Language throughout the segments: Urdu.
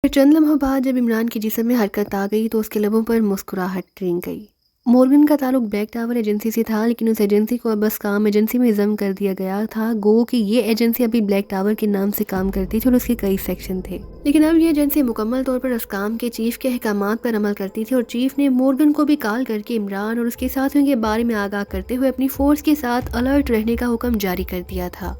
پھر چند لمحوں بعد جب عمران کے جسم میں حرکت آ گئی تو اس کے لبوں پر مسکراہٹ رنگ گئی۔ مورگن کا تعلق بلیک ٹاور ایجنسی سے تھا، لیکن اس ایجنسی کو اب بس کام ایجنسی میں ضم کر دیا گیا تھا، گو کہ یہ ایجنسی ابھی بلیک ٹاور کے نام سے کام کرتی تھی اور اس کے کئی سیکشن تھے، لیکن اب یہ ایجنسی مکمل طور پر اسکام کے چیف کے احکامات پر عمل کرتی تھی، اور چیف نے مورگن کو بھی کال کر کے عمران اور اس کے ساتھیوں کے بارے میں آگاہ کرتے ہوئے اپنی فورس کے ساتھ الرٹ رہنے کا حکم جاری کر دیا تھا،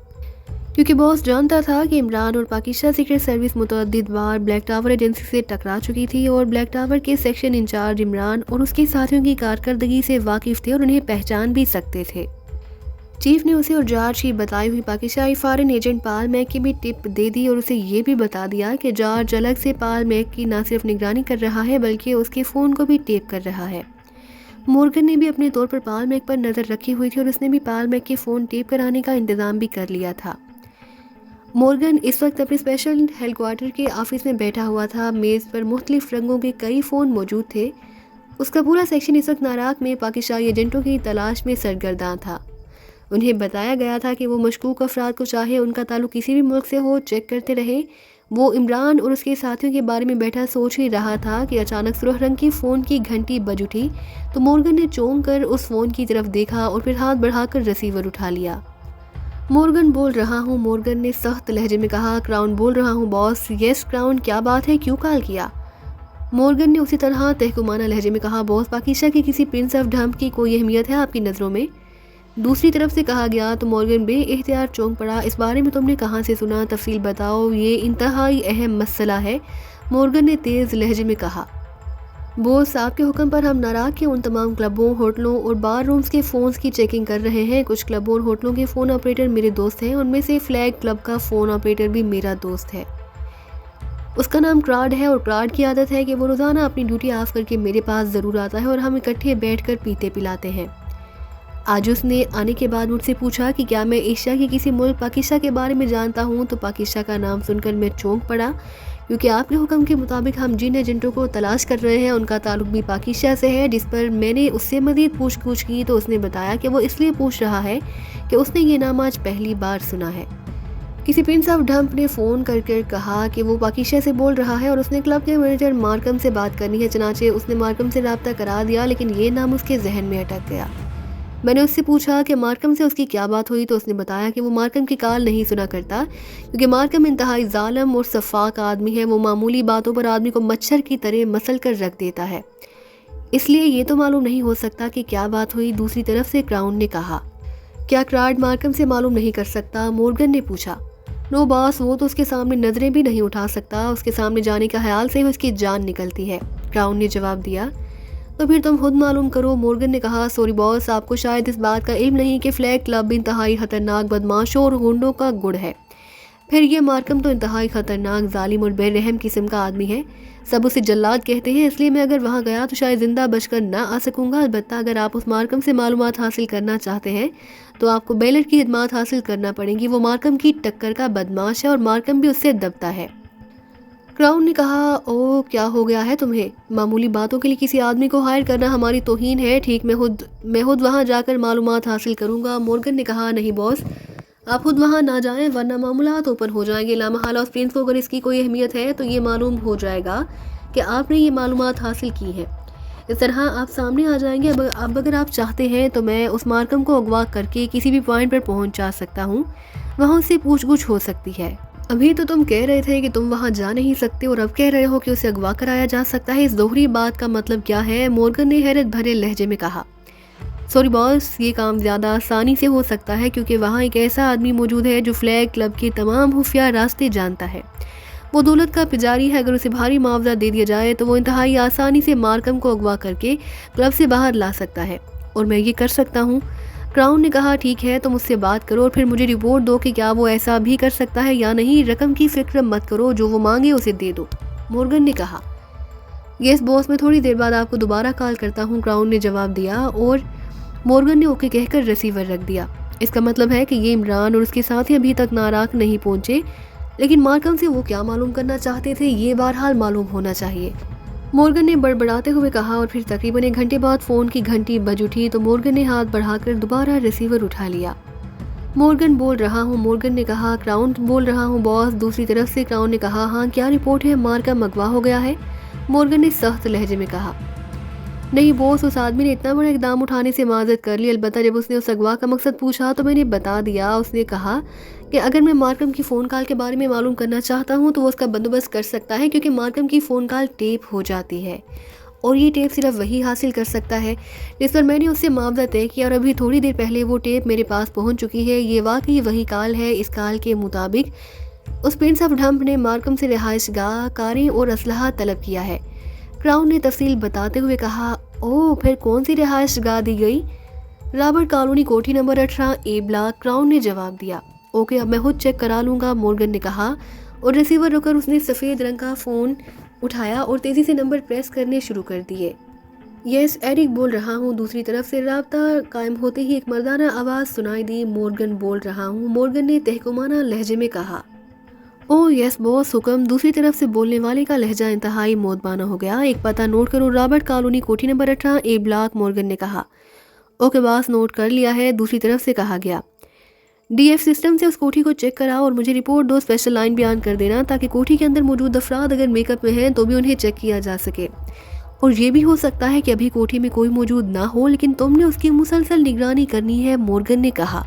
کیونکہ باس جانتا تھا کہ عمران اور پاکستان سیکرٹ سروس متعدد بار بلیک ٹاور ایجنسی سے ٹکرا چکی تھی، اور بلیک ٹاور کے سیکشن انچارج عمران اور اس کے ساتھیوں کی کارکردگی سے واقف تھے اور انہیں پہچان بھی سکتے تھے۔ چیف نے اسے اور جارج کی بتائی ہوئی پاکستانی فارن ایجنٹ پال میک کی بھی ٹپ دے دی، اور اسے یہ بھی بتا دیا کہ جارج الگ سے پال میک کی نہ صرف نگرانی کر رہا ہے بلکہ اس کے فون کو بھی ٹیپ کر رہا ہے۔ مورگن نے بھی اپنے طور پر پال میک پر نظر رکھی ہوئی تھی، اور اس نے بھی پال میک کے فون ٹیپ کرانے کا انتظام بھی کر لیا تھا۔ مورگن اس وقت اپنے اسپیشل ہیڈ کوارٹر کے آفس میں بیٹھا ہوا تھا، میز پر مختلف رنگوں کے کئی فون موجود تھے۔ اس کا پورا سیکشن اس وقت ناراک میں پاکستانی ایجنٹوں کی تلاش میں سرگرداں تھا۔ انہیں بتایا گیا تھا کہ وہ مشکوک افراد کو چاہے ان کا تعلق کسی بھی ملک سے ہو چیک کرتے رہیں۔ وہ عمران اور اس کے ساتھیوں کے بارے میں بیٹھا سوچ ہی رہا تھا کہ اچانک سرخ رنگ کی فون کی گھنٹی بج اٹھی، تو مورگن نے چونک کر اس فون کی طرف دیکھا اور پھر ہاتھ بڑھا کر ریسیور اٹھا لیا۔ مورگن بول رہا ہوں، مورگن نے سخت لہجے میں کہا۔ کراؤن بول رہا ہوں باس۔ یس کراؤن، کیا بات ہے، کیوں کال کیا؟ مورگن نے اسی طرح تحکمانہ لہجے میں کہا، باس پاکستان کے کسی پرنس آف ڈھمپ کی کوئی اہمیت ہے آپ کی نظروں میں؟ دوسری طرف سے کہا گیا تو مورگن بے اختیار چونک پڑا۔ اس بارے میں تم نے کہاں سے سنا؟ تفصیل بتاؤ، یہ انتہائی اہم مسئلہ ہے، مورگن نے تیز لہجے میں کہا۔ بوس، آپ کے حکم پر ہم ناراک کے ان تمام کلبوں، ہوٹلوں اور بار رومز کے فونز کی چیکنگ کر رہے ہیں۔ کچھ کلبوں اور ہوٹلوں کے فون آپریٹر میرے دوست ہیں، ان میں سے فلیگ کلب کا فون آپریٹر بھی میرا دوست ہے۔ اس کا نام کراڈ ہے، اور کراڈ کی عادت ہے کہ وہ روزانہ اپنی ڈیوٹی آف کر کے میرے پاس ضرور آتا ہے اور ہم اکٹھے بیٹھ کر پیتے پلاتے ہیں۔ آج اس نے آنے کے بعد مجھ سے پوچھا کہ کیا میں ایشیا کے کسی ملک پاکستان کے بارے میں جانتا ہوں، تو پاکستان کا نام سن کر میں چونک پڑا، کیونکہ آپ کے حکم کے مطابق ہم جن ایجنٹوں کو تلاش کر رہے ہیں ان کا تعلق بھی پاکستان سے ہے۔ جس پر میں نے اس سے مزید پوچھ گچھ کی تو اس نے بتایا کہ وہ اس لیے پوچھ رہا ہے کہ اس نے یہ نام آج پہلی بار سنا ہے۔ کسی پرنس آف ڈھمپ نے فون کر کر کہا کہ وہ پاکستان سے بول رہا ہے اور اس نے کلب کے مینیجر مارکم سے بات کرنی ہے، چنانچہ اس نے مارکم سے رابطہ کرا دیا، لیکن یہ نام اس کے ذہن میں اٹک گیا۔ میں نے اس سے پوچھا کہ مارکم سے اس کی کیا بات ہوئی، تو اس نے بتایا کہ وہ مارکم کی کال نہیں سنا کرتا، کیونکہ مارکم انتہائی ظالم اور شفاق آدمی ہے، وہ معمولی باتوں پر آدمی کو مچھر کی طرح مسل کر رکھ دیتا ہے، اس لیے یہ تو معلوم نہیں ہو سکتا کہ کیا بات ہوئی۔ دوسری طرف سے کراؤن نے کہا، کیا کراڈ مارکم سے معلوم نہیں کر سکتا؟ مورگن نے پوچھا۔ نو باس، وہ تو اس کے سامنے نظریں بھی نہیں اٹھا سکتا، اس کے سامنے جانے کا خیال سے ہی اس کی جان نکلتی ہے، کراؤن نے جواب دیا۔ تو پھر تم خود معلوم کرو، مورگن نے کہا۔ سوری باس، آپ کو شاید اس بات کا علم نہیں کہ فلیگ کلب انتہائی خطرناک بدماشوں اور گنڈوں کا گڑ ہے، پھر یہ مارکم تو انتہائی خطرناک ظالم اور بے رحم قسم کا آدمی ہے، سب اسے جلاد کہتے ہیں، اس لیے میں اگر وہاں گیا تو شاید زندہ بچ کر نہ آ سکوں گا۔ البتہ اگر آپ اس مارکم سے معلومات حاصل کرنا چاہتے ہیں تو آپ کو بیلٹ کی خدمات حاصل کرنا پڑیں گی، وہ مارکم کی ٹکر کا بدماش ہے اور مارکم بھی اس سے دبتا ہے۔ کراؤن نے کہا، او کیا ہو گیا ہے تمہیں؟ معمولی باتوں کے لیے کسی آدمی کو ہائر کرنا ہماری توہین ہے۔ ٹھیک، میں خود وہاں جا کر معلومات حاصل کروں گا، مورگن نے کہا۔ نہیں باس، آپ خود وہاں نہ جائیں ورنہ معاملات اوپن ہو جائیں گے، لامحالہ اس پرنس کو اگر اس کی کوئی اہمیت ہے تو یہ معلوم ہو جائے گا کہ آپ نے یہ معلومات حاصل کی ہیں، اس طرح آپ سامنے آ جائیں گے۔ اب اگر آپ چاہتے ہیں تو میں اس مارکم کو اغوا کر کے کسی بھی پوائنٹ پر پہنچا سکتا ہوں، وہاں اس سے پوچھ گچھ ہو سکتی ہے۔ ابھی تو تم کہہ رہے تھے کہ تم وہاں جا نہیں سکتے اور اب کہہ رہے ہو کہ اسے اغوا کرایا جا سکتا ہے، اس دوہری بات کا مطلب کیا ہے؟ مورگن نے حیرت بھرے لہجے میں کہا۔ سوری باس، یہ کام زیادہ آسانی سے ہو سکتا ہے کیونکہ وہاں ایک ایسا آدمی موجود ہے جو فلیگ کلب کے تمام خفیہ راستے جانتا ہے، وہ دولت کا پجاری ہے، اگر اسے بھاری معاوضہ دے دیا جائے تو وہ انتہائی آسانی سے مارکم کو اغوا کر کے کلب سے باہر لا سکتا ہے، اور میں یہ کر سکتا ہوں۔ کراؤن نے کہا، ٹھیک ہے، تم اس سے بات کرو اور پھر مجھے رپورٹ دو کہ کیا وہ ایسا بھی کر سکتا ہے یا نہیں، رقم کی فکر مت کرو، جو وہ مانگے اسے دے دو، مورگن نے کہا۔ یس باس، میں تھوڑی دیر بعد آپ کو دوبارہ کال کرتا ہوں، کراؤن نے جواب دیا، اور مورگن نے اوکے کہہ کر ریسیور رکھ دیا۔ اس کا مطلب ہے کہ یہ عمران اور اس کے ساتھی ابھی تک ناراک نہیں پہنچے، لیکن مارکم سے وہ کیا معلوم کرنا چاہتے تھے یہ بہرحال معلوم ہونا چاہیے، مورگن نے بڑبڑاتے ہوئے کہا، اور پھر تقریباً 1 گھنٹے بعد فون کی گھنٹی بج اٹھی تو مورگن نے ہاتھ بڑھا کر دوبارہ ریسیور اٹھا لیا۔ مورگن بول رہا ہوں، مورگن نے کہا۔ کراؤن بول رہا ہوں باس، دوسری طرف سے کراؤن نے کہا۔ ہاں کیا رپورٹ ہے؟ مارکم اغوا ہو گیا ہے؟ مورگن نے سخت لہجے میں کہا۔ نہیں بوس، اس آدمی نے اتنا بڑا اقدام اٹھانے سے معذرت کر لی، البتہ جب اس نے اس اغوا کا مقصد پوچھا تو میں نے بتا دیا۔ اس نے کہا کہ اگر میں مارکم کی فون کال کے بارے میں معلوم کرنا چاہتا ہوں تو وہ اس کا بندوبست کر سکتا ہے، کیونکہ مارکم کی فون کال ٹیپ ہو جاتی ہے اور یہ ٹیپ صرف وہی حاصل کر سکتا ہے جس پر میں نے اس سے معاوضہ طے کیا، اور ابھی تھوڑی دیر پہلے وہ ٹیپ میرے پاس پہنچ چکی ہے۔ یہ واقعی وہی کال ہے۔ اس کال کے مطابق اس پرنس آف ڈھمپ نے مارکم سے رہائش گاہ، کاریں اور اسلحہ طلب کیا ہے۔ کراؤن نے تفصیل بتاتے ہوئے کہا۔ اوہ، پھر کون سی رہائش گاہ دی گئی؟ Robert colony, Kothi number 18 a block, crown نے جواب دیا۔ اوکے، اب میں خود چیک کرا لوں گا، مورگن نے کہا، اور ریسیور رک کر اس نے سفید رنگ کا فون اٹھایا اور تیزی سے نمبر پریس کرنے شروع کر دیے۔ یس، ایرک بول رہا ہوں، دوسری طرف سے رابطہ قائم ہوتے ہی ایک مردانہ آواز سنائی دی۔ مورگن بول رہا ہوں، مورگن نے تحکمانہ لہجے میں کہا۔ اوہ یس باس، حکم۔ دوسری طرف سے بولنے والے کا لہجہ انتہائی مودبانہ ہو گیا۔ ایک پتہ نوٹ کرو، Robert colony, Kothi number 18 a block, Morgan نے کہا۔ اوکے باس، نوٹ کر لیا ہے، دوسری طرف سے کہا گیا۔ ڈی ایف سسٹم سے اس کوٹھی کو چیک کرا اور مجھے رپورٹ 2 اسپیشل لائن بیان کر دینا، تاکہ کوٹھی کے اندر موجود افراد اگر میک اپ میں ہیں تو بھی انہیں چیک کیا جا سکے، اور یہ بھی ہو سکتا ہے کہ ابھی کوٹھی میں کوئی موجود نہ ہو، لیکن تم نے اس کی مسلسل نگرانی کرنی ہے، مورگن نے کہا۔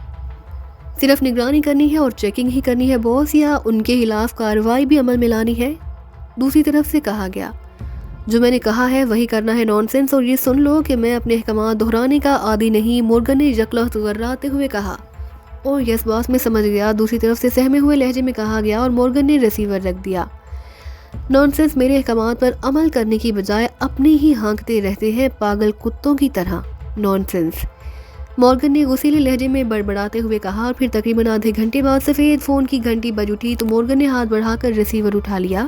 صرف نگرانی کرنی ہے اور چیکنگ ہی کرنی ہے باس، یا ان کے خلاف کارروائی بھی عمل میں لانی ہے؟ دوسری طرف سے کہا گیا۔ جو میں نے کہا ہے وہی کرنا ہے، نان سینس، اور یہ سن لو کہ میں اپنے احکامات دہرانے کا عادی نہیں، مورگن نے یکلخت غراتے ہوئے کہا۔ اوہ یس باس، میں سمجھ گیا، دوسری طرف سے سہمے ہوئے لہجے میں کہا گیا، اور مورگن نے ریسیور رکھ دیا۔ نان سینس، میرے احکامات پر عمل کرنے کی بجائے اپنے ہی ہانکتے رہتے ہیں پاگل کتوں کی طرح، نان سینس، مورگن نے غصیلے لہجے میں بڑبڑاتے ہوئے کہا، اور پھر تقریباً آدھے گھنٹے بعد سفید فون کی گھنٹی بج اٹھی تو مورگن نے ہاتھ بڑھا کر ریسیور اٹھا لیا۔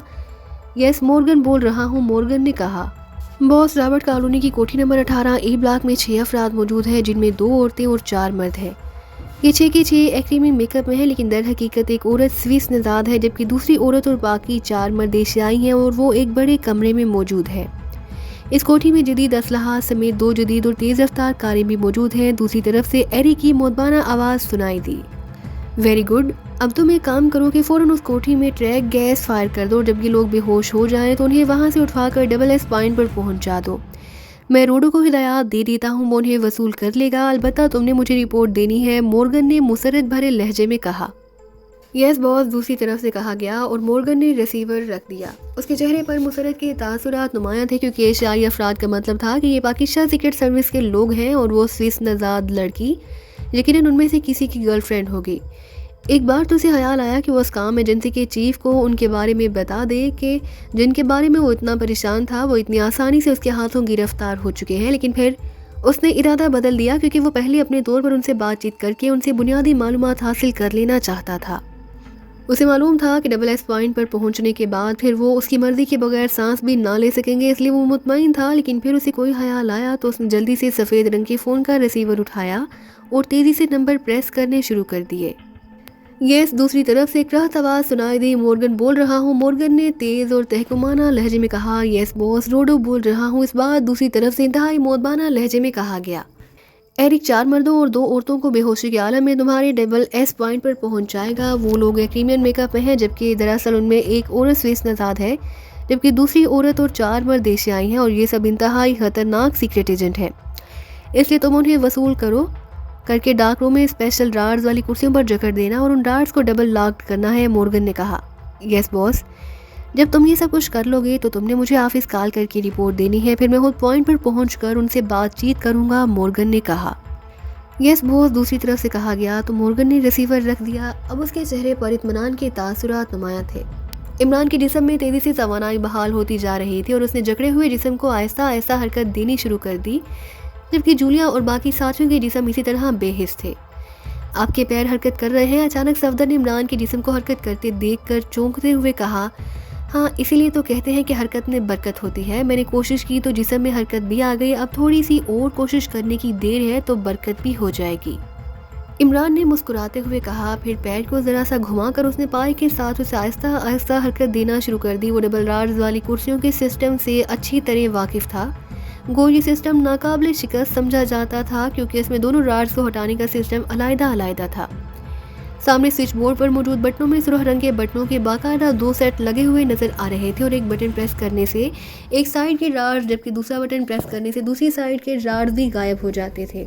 یس، مورگن بول رہا ہوں، مورگن نے کہا۔ باس، رابرٹ کالونی کی کوٹھی نمبر 18 اے بلاک میں 6 افراد موجود ہیں، جن میں 2 عورتیں اور 4 مرد ہیں۔ یہ 6 کے 6 ایکریمین میک اپ میں ہیں، لیکن در حقیقت ایک عورت سوئس نژاد ہے، جبکہ دوسری عورت اور باقی 4 مرد ایشیائی ہیں، اور وہ ایک بڑے کمرے میں موجود ہے۔ اس کوٹھی میں جدید اسلحہ سمیت 2 جدید اور تیز رفتار کاریں بھی موجود ہیں۔ دوسری طرف سے ایرک کی مودبانہ آواز سنائی دی۔ ویری گڈ، اب تم ایک کام کرو کہ فوراً اس کوٹھی میں ٹریک گیس فائر کر دو، اور جب یہ لوگ بے ہوش ہو جائیں تو انہیں وہاں سے اٹھا کر ڈبل ایس پوائنٹ پر پہنچا دو۔ میں روڈو کو ہدایات دے دیتا ہوں، وہ انہیں وصول کر لے گا، البتہ تم نے مجھے رپورٹ دینی ہے، مورگن نے مسرت بھرے لہجے میں کہا۔ یس باس، دوسری طرف سے کہا گیا، اور مورگن نے ریسیور رکھ دیا۔ اس کے چہرے پر مسرت کے تاثرات نمایاں تھے، کیونکہ ایشیائی افراد کا مطلب تھا کہ یہ پاکستان سیکرٹ سروس کے لوگ ہیں، اور وہ سوئس نژاد لڑکی یقیناً ان میں سے کسی کی گرل فرینڈ ہوگی۔ ایک بار تو اسے خیال آیا کہ وہ اس کام ایجنسی کے چیف کو ان کے بارے میں بتا دے کہ جن کے بارے میں وہ اتنا پریشان تھا وہ اتنی آسانی سے اس کے ہاتھوں گرفتار ہو چکے ہیں، لیکن پھر اس نے ارادہ بدل دیا، کیونکہ وہ پہلے اپنے طور پر ان سے بات چیت کر کے ان سے بنیادی معلومات حاصل کر لینا چاہتا تھا۔ اسے معلوم تھا کہ ڈبل ایس پوائنٹ پر پہنچنے کے بعد پھر وہ اس کی مرضی کے بغیر سانس بھی نہ لے سکیں گے، اس لیے وہ مطمئن تھا، لیکن پھر اسے کوئی خیال آیا تو اس نے جلدی سے سفید رنگ کے فون کا ریسیور اٹھایا اور تیزی سے نمبر پریس کرنے شروع کر دیے۔ یس، دوسری طرف سے کرہت آواز سنائی دی۔ مورگن بول رہا ہوں، مورگن نے تیز اور تحکمانہ لہجے میں کہا۔ یس باس، روڈو بول رہا ہوں، اس بار دوسری طرف سے انتہائی مودبانہ لہجے میں کہا گیا۔ ایرک 4 مردوں اور 2 عورتوں کو بے ہوشی کے عالم میں تمہارے ڈبل ایس پوائنٹ پر پہنچائے گا۔ وہ لوگ ایکریمین میک اپ میں ہیں، جبکہ دراصل ان میں ایک عورت سوئس نژاد ہے، جبکہ دوسری عورت اور 4 مرد ایشیائی ہیں، اور یہ سب انتہائی خطرناک سیکرٹ ایجنٹ ہیں، اس لیے تم انہیں وصول کر کے ڈارک روم میں اسپیشل ڈارز والی کرسیوں پر جکڑ دینا اور ان ڈارز کو ڈبل لاکڈ کرنا ہے، مورگن نے کہا۔ یس باس، جب تم یہ سب کچھ کر لو گے تو تم نے مجھے آفس کال کر کے رپورٹ دینی ہے، پھر میں خود پوائنٹ پر پہنچ کر ان سے بات چیت کروں گا، مورگن نے کہا۔ یس باس، دوسری طرف سے کہا گیا تو مورگن نے ریسیور رکھ دیا۔ اب اس کے چہرے پر اطمینان کے تاثرات نمایاں تھے۔ عمران کے جسم میں تیزی سے توانائی بحال ہوتی جا رہی تھی، اور اس نے جکڑے ہوئے جسم کو آہستہ آہستہ حرکت دینی شروع کر دی، جبکہ جولیا اور باقی ساتھیوں کے جسم اسی طرح بے حس تھے۔ آپ کے پیر حرکت کر رہے ہیں؟ اچانک صفدر نے عمران کے جسم کو حرکت کرتے دیکھ کر چونکتے ہوئے کہا۔ ہاں، اسی لیے تو کہتے ہیں کہ حرکت میں برکت ہوتی ہے، میں نے کوشش کی تو جسم میں حرکت بھی آ گئی، اب تھوڑی سی اور کوشش کرنے کی دیر ہے تو برکت بھی ہو جائے گی، عمران نے مسکراتے ہوئے کہا۔ پھر پیر کو ذرا سا گھما کر اس نے پائے کے ساتھ اسے آہستہ آہستہ حرکت دینا شروع کر دی۔ وہ ڈبل رارز والی کرسیوں کے سسٹم سے اچھی طرح واقف تھا، گو یہ سسٹم ناقابل شکست سمجھا جاتا تھا، کیونکہ اس میں دونوں رارز کو ہٹانے کا سسٹم علیحدہ علیحدہ تھا۔ سامنے سوئچ بورڈ پر موجود بٹنوں میں سرخ رنگ کے بٹنوں کے باقاعدہ 2 سیٹ لگے ہوئے نظر آ رہے تھے، اور ایک بٹن پریس کرنے سے ایک سائیڈ کے راڈز جبکہ دوسرا بٹن پریس کرنے سے دوسری سائیڈ کے راڈز بھی غائب ہو جاتے تھے۔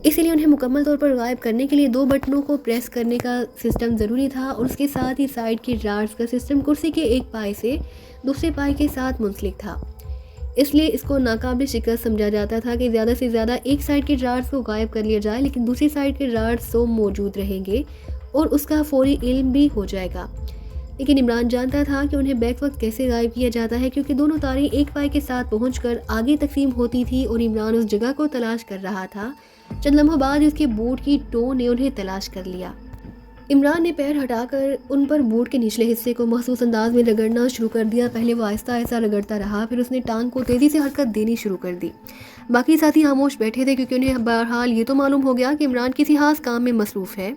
اسی لیے انہیں مکمل طور پر غائب کرنے کے لیے 2 بٹنوں کو پریس کرنے کا سسٹم ضروری تھا، اور اس کے ساتھ ہی سائیڈ کے راڈز کا سسٹم کرسی کے ایک پائے سے دوسرے پائے کے ساتھ منسلک تھا۔ اس لیے اس کو ناقابل شکست سمجھا جاتا تھا کہ زیادہ سے زیادہ ایک سائیڈ کے راڈز کو غائب کر لیا جائے، لیکن دوسری سائیڈ کے راڈز تو موجود رہیں گے اور اس کا فوری علم بھی ہو جائے گا۔ لیکن عمران جانتا تھا کہ انہیں بیک وقت کیسے غائب کیا جاتا ہے، کیونکہ دونوں تاریں ایک پائے کے ساتھ پہنچ کر آگے تقسیم ہوتی تھی، اور عمران اس جگہ کو تلاش کر رہا تھا۔ چند لمحوں بعد اس کے بوٹ کی ٹو نے انہیں تلاش کر لیا۔ عمران نے پیر ہٹا کر ان پر بوٹ کے نچلے حصے کو محسوس انداز میں رگڑنا شروع کر دیا۔ پہلے وہ آہستہ آہستہ رگڑتا رہا، پھر اس نے ٹانگ کو تیزی سے حرکت دینی شروع کر دی۔ باقی ساتھی خاموش بیٹھے تھے، کیونکہ انہیں بہرحال یہ تو معلوم ہو گیا کہ عمران کسی خاص کام میں مصروف ہے۔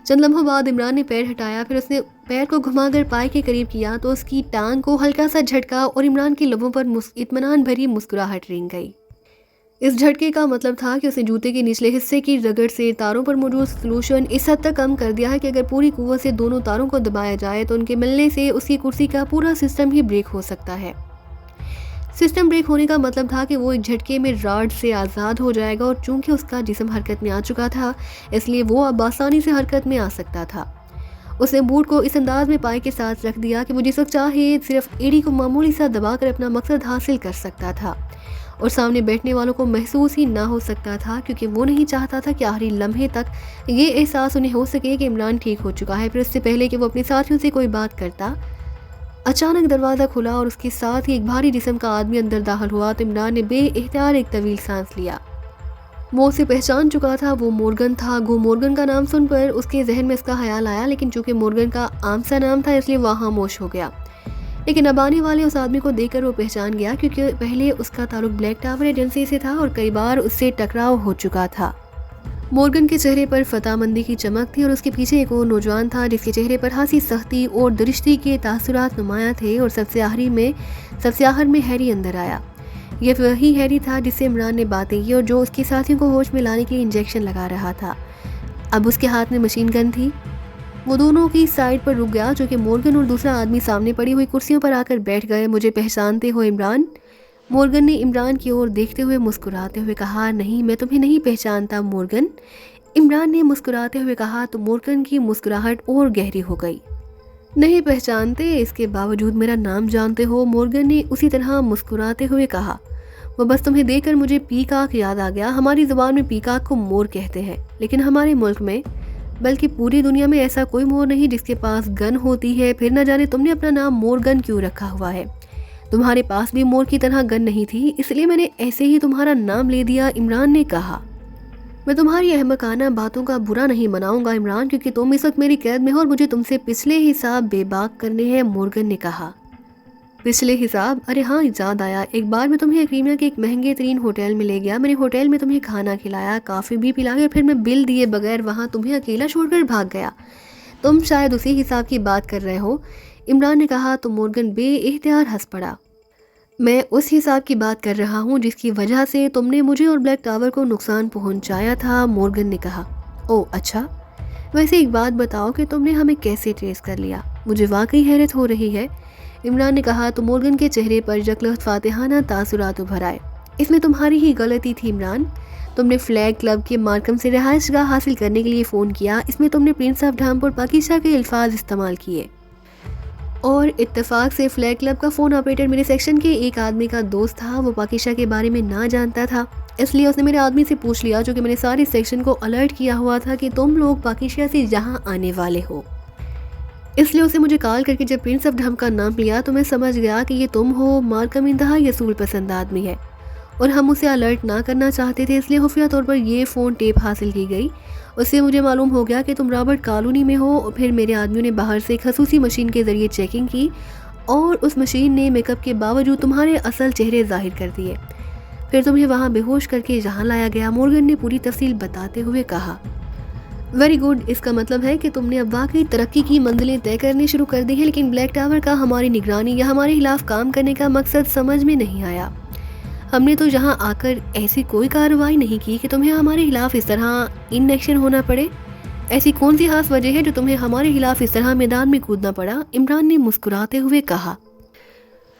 چند لمحوں بعد عمران نے پیر ہٹایا، پھر اس نے پیر کو گھما کر پائے کے قریب کیا تو اس کی ٹانگ کو ہلکا سا جھٹکا، اور عمران کے لبوں پر اطمینان بھری مسکراہٹ رنگ گئی۔ اس جھٹکے کا مطلب تھا کہ اس نے جوتے کے نچلے حصے کی رگڑ سے تاروں پر موجود سلوشن اس حد تک کم کر دیا ہے کہ اگر پوری قوت سے دونوں تاروں کو دبایا جائے تو ان کے ملنے سے اس کی کرسی کا پورا سسٹم ہی بریک ہو سکتا ہے۔ سسٹم بریک ہونے کا مطلب تھا کہ وہ ایک جھٹکے میں راڈ سے آزاد ہو جائے گا، اور چونکہ اس کا جسم حرکت میں آ چکا تھا اس لیے وہ اب آسانی سے حرکت میں آ سکتا تھا۔ اس نے بوٹ کو اس انداز میں پائے کے ساتھ رکھ دیا کہ وہ جس وقت چاہے صرف ایڑی کو معمولی سا دبا کر اپنا مقصد حاصل کر سکتا تھا، اور سامنے بیٹھنے والوں کو محسوس ہی نہ ہو سکتا تھا، کیونکہ وہ نہیں چاہتا تھا کہ آخری لمحے تک یہ احساس انہیں ہو سکے کہ عمران ٹھیک ہو چکا ہے۔ پھر اس سے پہلے کہ وہ اپنے ساتھیوں سے کوئی بات کرتا، اچانک دروازہ کھلا اور اس کے ساتھ ہی ایک بھاری جسم کا آدمی اندر داخل ہوا تو عمران نے بے اختیار ایک طویل سانس لیا۔ وہ اسے پہچان چکا تھا، وہ مورگن تھا۔ گو مورگن کا نام سن پر اس کے ذہن میں اس کا خیال آیا، لیکن چونکہ مورگن کا عام سا نام تھا اس لیے وہ خاموش ہو گیا۔ لیکن اب آنے والے اس آدمی کو دیکھ کر وہ پہچان گیا، کیونکہ پہلے اس کا تعلق بلیک ٹاور ایجنسی سے تھا اور کئی بار اس سے ٹکراؤ ہو چکا تھا۔ مورگن کے چہرے پر فتح مندی کی چمک تھی، اور اس کے پیچھے ایک اور نوجوان تھا جس کے چہرے پر خاصی سختی اور درشتی کے تاثرات نمایاں تھے، اور سب سے آخر میں ہیری اندر آیا۔ یہ وہی ہیری تھا جس سے عمران نے باتیں کی اور جو اس کے ساتھیوں کو ہوش میں لانے کے لیے انجیکشن لگا رہا تھا۔ اب اس کے ہاتھ میں مشین گن تھی۔ وہ دونوں کی سائڈ پر رک گیا، جو کہ مورگن اور دوسرا آدمی سامنے پڑی ہوئی کرسیوں پر آ کر بیٹھ گئے۔ مجھے پہچانتے ہو عمران؟ مورگن نے عمران کی اور دیکھتے ہوئے مسکراتے ہوئے کہا۔ نہیں، میں تمہیں نہیں پہچانتا مورگن، عمران نے مسکراتے ہوئے کہا تو مورگن کی مسکراہٹ اور گہری ہو گئی۔ نہیں پہچانتے، اس کے باوجود میرا نام جانتے ہو، مورگن نے اسی طرح مسکراتے ہوئے کہا۔ وہ بس تمہیں دیکھ کر مجھے پیکاک یاد آ گیا۔ ہماری زبان میں پیکاک کو مور کہتے ہیں، لیکن ہمارے ملک میں بلکہ پوری دنیا میں ایسا کوئی مور نہیں جس کے پاس گن ہوتی ہے۔ پھر نہ جانے تم نے اپنا نام مورگن کیوں رکھا ہوا ہے۔ تمہارے پاس بھی مور کی طرح گن نہیں تھی، اس لیے میں نے ایسے ہی تمہارا نام لے دیا، عمران نے کہا۔ میں تمہاری احمقانہ باتوں کا برا نہیں مناؤں گا عمران، کیونکہ تم اس وقت میری قید میں ہو اور مجھے تم سے پچھلے حساب بے باک کرنے ہیں، مورگن نے کہا۔ پچھلے حساب؟ ارے ہاں، یاد آیا، ایک بار میں تمہیں کریمیا کے ایک مہنگے ترین ہوٹل میں لے گیا۔ میں نے ہوٹل میں تمہیں کھانا کھلایا، کافی بھی پلائی، اور پھر میں بل دیے بغیر وہاں تمہیں اکیلا چھوڑ کر بھاگ گیا۔ تم شاید اسی حساب کی بات کر رہے ہو، عمران نے کہا تو مورگن بے اختیار ہنس پڑا۔ میں اس حساب کی بات کر رہا ہوں جس کی وجہ سے تم نے مجھے اور بلیک ٹاور کو نقصان پہنچایا تھا، مورگن نے کہا۔ او اچھا، ویسے ایک بات بتاؤ کہ تم نے ہمیں کیسے ٹریس کر لیا؟ مجھے واقعی حیرت ہو رہی ہے، عمران نے کہا تو مورگن کے چہرے پر یکلخت فاتحانہ تاثرات ابھر آئے۔ اس میں تمہاری ہی غلطی تھی عمران، تم نے فلیگ کلب کے مارکم سے رہائش گاہ حاصل کرنے کے لیے فون کیا، اس میں تم نے پرنس آف ڈھامپور پاکیشا کے الفاظ استعمال کیے، اور اتفاق سے فلیگ کلب کا فون آپریٹر میرے سیکشن کے ایک آدمی کا دوست تھا۔ وہ پاکیشا کے بارے میں نہ جانتا تھا، اس لیے اس نے میرے آدمی سے پوچھ لیا، جو کہ میں نے سارے سیکشن کو الرٹ کیا ہوا تھا کہ تم لوگ پاکیشا سے یہاں آنے والے ہو۔ اس لیے اسے مجھے کال کر کے جب پرنس آف ڈھم کا نام لیا تو میں سمجھ گیا کہ یہ تم ہو۔ مارکم انتہائی اصول پسند آدمی ہے اور ہم اسے الرٹ نہ کرنا چاہتے تھے، اس لیے خفیہ طور پر یہ فون ٹیپ حاصل کی گئی۔ اس سے مجھے معلوم ہو گیا کہ تم رابرٹ کالونی میں ہو، اور پھر میرے آدمیوں نے باہر سے ایک خصوصی مشین کے ذریعے چیکنگ کی اور اس مشین نے میک اپ کے باوجود تمہارے اصل چہرے ظاہر کر دیے، پھر تمہیں وہاں بے ہوش کر کے یہاں لایا گیا، مورگن نے پوری تفصیل بتاتے ہوئے کہا۔ ویری گڈ، اس کا مطلب ہے کہ تم نے اب واقعی ترقی کی منزلیں طے کرنی شروع کر دی ہیں، لیکن بلیک ٹاور کا ہماری نگرانی یا ہمارے خلاف کام کرنے کا مقصد سمجھ میں نہیں آیا۔ ہم نے تو یہاں آ کر ایسی کوئی کارروائی نہیں کی کہ تمہیں ہمارے خلاف اس طرح ان ایکشن ہونا پڑے۔ ایسی کون سی خاص وجہ ہے جو تمہیں ہمارے خلاف اس طرح میدان میں کودنا پڑا؟ عمران نے مسکراتے ہوئے کہا،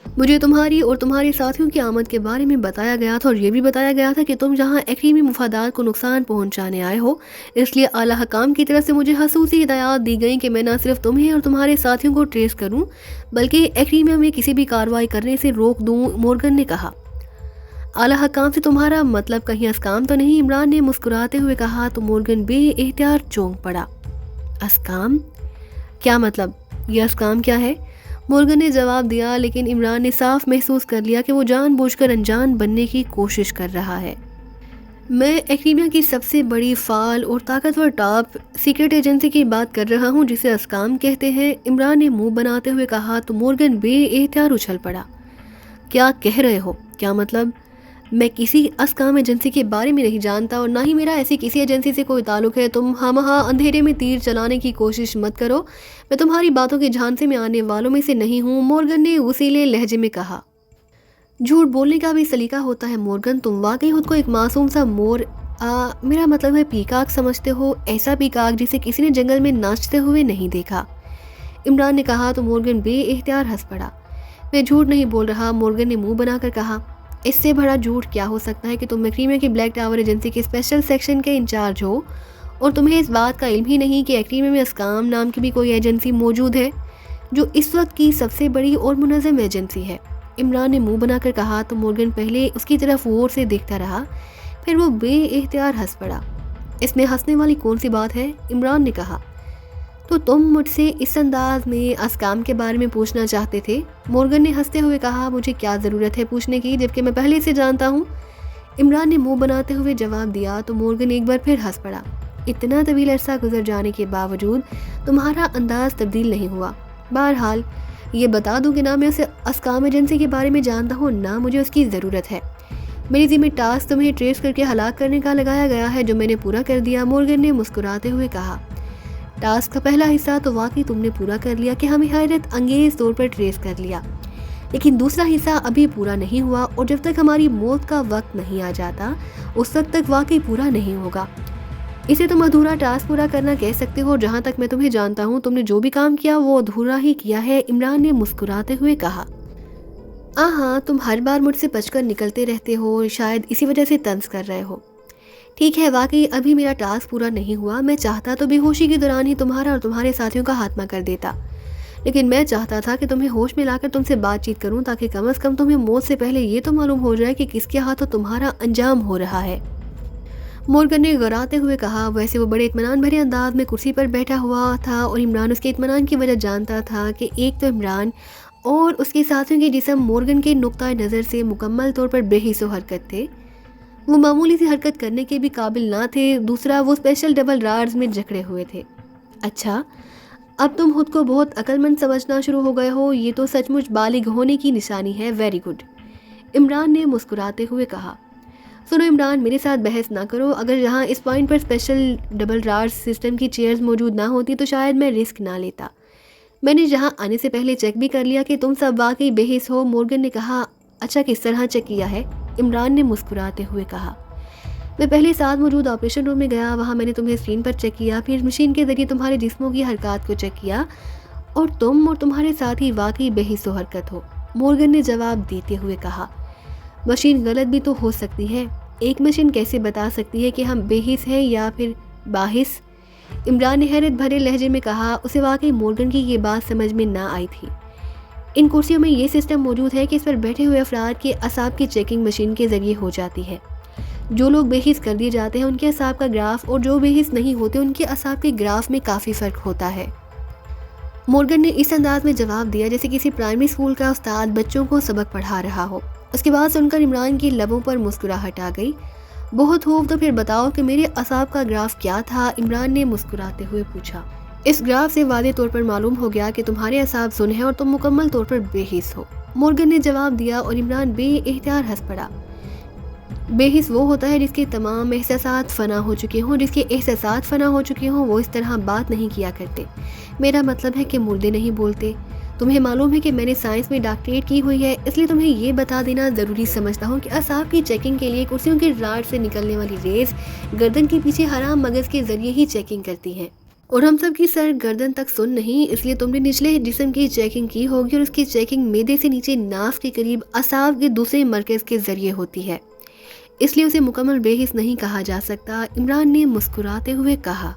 مجھے تمہاری اور تمہارے ساتھیوں کی آمد کے بارے میں بتایا گیا تھا اور یہ بھی بتایا گیا تھا کہ تم جہاں اقلیمی مفادات کو نقصان پہنچانے آئے ہو، اس لیے اعلیٰ حکام کی طرف سے مجھے خصوصی ہدایات دی گئیں کہ میں نہ صرف تمہیں اور تمہارے ساتھیوں کو ٹریس کروں بلکہ اقلیمہ میں کسی بھی کارروائی کرنے سے روک دوں۔ مورگن نے کہا، اعلیٰ حکام سے تمہارا مطلب کہیں اسکام تو نہیں؟ عمران نے مسکراتے ہوئے کہا تو مورگن بے اختیار چونک پڑا۔ اسکام؟ کیا مطلب؟ یہ اسکام کیا ہے؟ مورگن نے جواب دیا، لیکن عمران نے صاف محسوس کر لیا کہ وہ جان بوجھ کر انجان بننے کی کوشش کر رہا ہے۔ میں اقلیمہ کی سب سے بڑی فعال اور طاقتور ٹاپ سیکرٹ ایجنسی کی بات کر رہا ہوں جسے اسکام کہتے ہیں، عمران نے منہ بناتے ہوئے کہا تو مورگن بے اختیار اچھل پڑا۔ کیا کہہ رہے ہو؟ کیا مطلب؟ میں کسی اسکام ایجنسی کے بارے میں نہیں جانتا اور نہ ہی میرا ایسی کسی ایجنسی سے کوئی تعلق ہے۔ تم ہمہا اندھیرے میں تیر چلانے کی کوشش مت کرو، میں تمہاری باتوں کے جھانسے میں آنے والوں میں سے نہیں ہوں، مورگن نے وسیلے لہجے میں کہا۔ جھوٹ بولنے کا بھی سلیقہ ہوتا ہے مورگن، تم واقعی خود کو ایک معصوم سا میرا مطلب ہے پیکاک سمجھتے ہو، ایسا پیکاک جسے کسی نے جنگل میں ناچتے ہوئے نہیں دیکھا، عمران نے کہا تو مورگن بے اختیار ہنس پڑا۔ میں جھوٹ نہیں بول رہا، مورگن نے منہ بنا کر کہا، اس سے بڑا جھوٹ کیا ہو سکتا ہے کہ تم اقلیمہ کی بلیک ٹاور ایجنسی کے اسپیشل سیکشن کے انچارج ہو اور تمہیں اس بات کا علم ہی نہیں کہ اقلیمہ میں اسکام نام کی بھی کوئی ایجنسی موجود ہے جو اس وقت کی سب سے بڑی اور منظم ایجنسی ہے، عمران نے منہ بنا کر کہا تو مورگن پہلے اس کی طرف غور سے دیکھتا رہا، پھر وہ بے اختیار ہنس پڑا۔ اس میں ہنسنے والی کون سی بات ہے؟ عمران نے کہا، تو تم مجھ سے اس انداز میں اسکام کے بارے میں پوچھنا چاہتے تھے؟ مورگن نے ہنستے ہوئے کہا، مجھے کیا ضرورت ہے پوچھنے کی جبکہ میں پہلے سے جانتا ہوں، عمران نے منہ بناتے ہوئے جواب دیا تو مورگن ایک بار پھر ہنس پڑا۔ اتنا طویل عرصہ گزر جانے کے باوجود تمہارا انداز تبدیل نہیں ہوا۔ بہرحال یہ بتا دوں کہ نہ میں اسے اسکام ایجنسی کے بارے میں جانتا ہوں نہ مجھے اس کی ضرورت ہے۔ میری ذمہ ٹاسک تمہیں ٹریس کر کے ہلاک کرنے کا لگایا گیا ہے جو میں نے پورا کر دیا، مورگن نے مسکراتے ہوئے کہا۔ ٹاسک کا پہلا حصہ تو واقعی تم نے پورا کر لیا کہ ہمیں حیرت انگیز طور پر ٹریس کر لیا، لیکن دوسرا حصہ ابھی پورا نہیں ہوا اور جب تک ہماری موت کا وقت نہیں آ جاتا اس وقت تک واقعی پورا نہیں ہوگا۔ اسے تم ادھورا ٹاسک پورا کرنا کہہ سکتے ہو، جہاں تک میں تمہیں جانتا ہوں تم نے جو بھی کام کیا وہ ادھورا ہی کیا ہے، عمران نے مسکراتے ہوئے کہا۔ ہاں تم ہر بار مجھ سے بچ کر نکلتے رہتے ہو، شاید اسی وجہ سے طنز کر رہے ہو۔ ٹھیک ہے، واقعی ابھی میرا ٹاسک پورا نہیں ہوا، میں چاہتا تو بے ہوشی کے دوران ہی تمہارا اور تمہارے ساتھیوں کا خاتمہ کر دیتا، لیکن میں چاہتا تھا کہ تمہیں ہوش میں لا کر تم سے بات چیت کروں تاکہ کم از کم تمہیں موت سے پہلے یہ تو معلوم ہو جائے کہ کس کے ہاتھوں تمہارا انجام ہو رہا ہے، مورگن نے غراتے ہوئے کہا۔ ویسے وہ بڑے اطمینان بھرے انداز میں کرسی پر بیٹھا ہوا تھا اور عمران اس کے اطمینان کی وجہ جانتا تھا کہ ایک تو عمران اور اس کے ساتھیوں کے جسم مورگن کے نقطۂ نظر سے مکمل طور پر بے حس و حرکت تھے، وہ معمولی سی حرکت کرنے کے بھی قابل نہ تھے، دوسرا وہ اسپیشل ڈبل رارز میں جکڑے ہوئے تھے۔ اچھا، اب تم خود کو بہت عقل مند سمجھنا شروع ہو گئے ہو، یہ تو سچ مچ بالغ ہونے کی نشانی ہے، ویری گڈ، عمران نے مسکراتے ہوئے کہا۔ سنو عمران، میرے ساتھ بحث نہ کرو، اگر یہاں اس پوائنٹ پر اسپیشل ڈبل رارز سسٹم کی چیئرز موجود نہ ہوتی تو شاید میں رسک نہ لیتا، میں نے یہاں آنے سے پہلے چیک بھی کر لیا کہ تم سب واقعی بے حس ہو، مورگن نے کہا۔ اچھا، کس طرح چیک کیا ہے؟ عمران نے مسکراتے ہوئے کہا۔ میں پہلے ساتھ موجود آپریشن روم میں گیا، وہاں میں نے تمہیں اسکرین پر چیک کیا، پھر مشین کے ذریعے تمہارے جسموں کی حرکات کو چیک کیا اور تم اور تمہارے ساتھی واقعی بے حس و حرکت ہو، مورگن نے جواب دیتے ہوئے کہا۔ مشین غلط بھی تو ہو سکتی ہے، ایک مشین کیسے بتا سکتی ہے کہ ہم بے حس ہیں یا پھر باحث؟ عمران نے حیرت بھرے لہجے میں کہا، اسے واقعی مورگن کی یہ بات سمجھ میں نہ آئی تھی۔ ان کرسیوں میں یہ سسٹم موجود ہے کہ اس پر بیٹھے ہوئے افراد کے اعصاب کی چیکنگ مشین کے ذریعے ہو جاتی ہے، جو لوگ بے حس کر دیے جاتے ہیں ان کے اعصاب کا گراف اور جو بے حس نہیں ہوتے ان کے اعصاب کے گراف میں کافی فرق ہوتا ہے، مورگن نے اس انداز میں جواب دیا جیسے کسی پرائمری اسکول کا استاد بچوں کو سبق پڑھا رہا ہو۔ اس کے بعد سن کر عمران کی لبوں پر مسکراہٹ آ گئی۔ بہت خوب، تو پھر بتاؤ کہ میرے اعصاب کا گراف کیا تھا؟ عمران نے مسکراتے ہوئے پوچھا۔ اس گراف سے واضح طور پر معلوم ہو گیا کہ تمہارے اعصاب سن ہیں اور تم مکمل طور پر بے حس ہو، مورگن نے جواب دیا اور عمران بے اختیار ہنس پڑا۔ بے حس وہ ہوتا ہے جس کے تمام احساسات فنا ہو چکے ہوں، جس کے احساسات فنا ہو چکے ہوں وہ اس طرح بات نہیں کیا کرتے، میرا مطلب ہے کہ مردے نہیں بولتے، تمہیں معلوم ہے کہ میں نے سائنس میں ڈاکٹریٹ کی ہوئی ہے، اس لیے تمہیں یہ بتا دینا ضروری سمجھتا ہوں کہ اعصاب کی چیکنگ کے لیے کرسیوں کے راڈ سے نکلنے والی ریز گردن کے پیچھے حرام مغز کے ذریعے ہی چیکنگ کرتی ہیں، اور ہم سب کی سر گردن تک سن نہیں، اس لیے تم نے نچلے جسم کی چیکنگ کی ہوگی، اور اس کی چیکنگ معدے سے نیچے ناف کے قریب اعصاب کے دوسرے مرکز کے ذریعے ہوتی ہے، اس لیے اسے مکمل بے حس نہیں کہا جا سکتا، عمران نے مسکراتے ہوئے کہا۔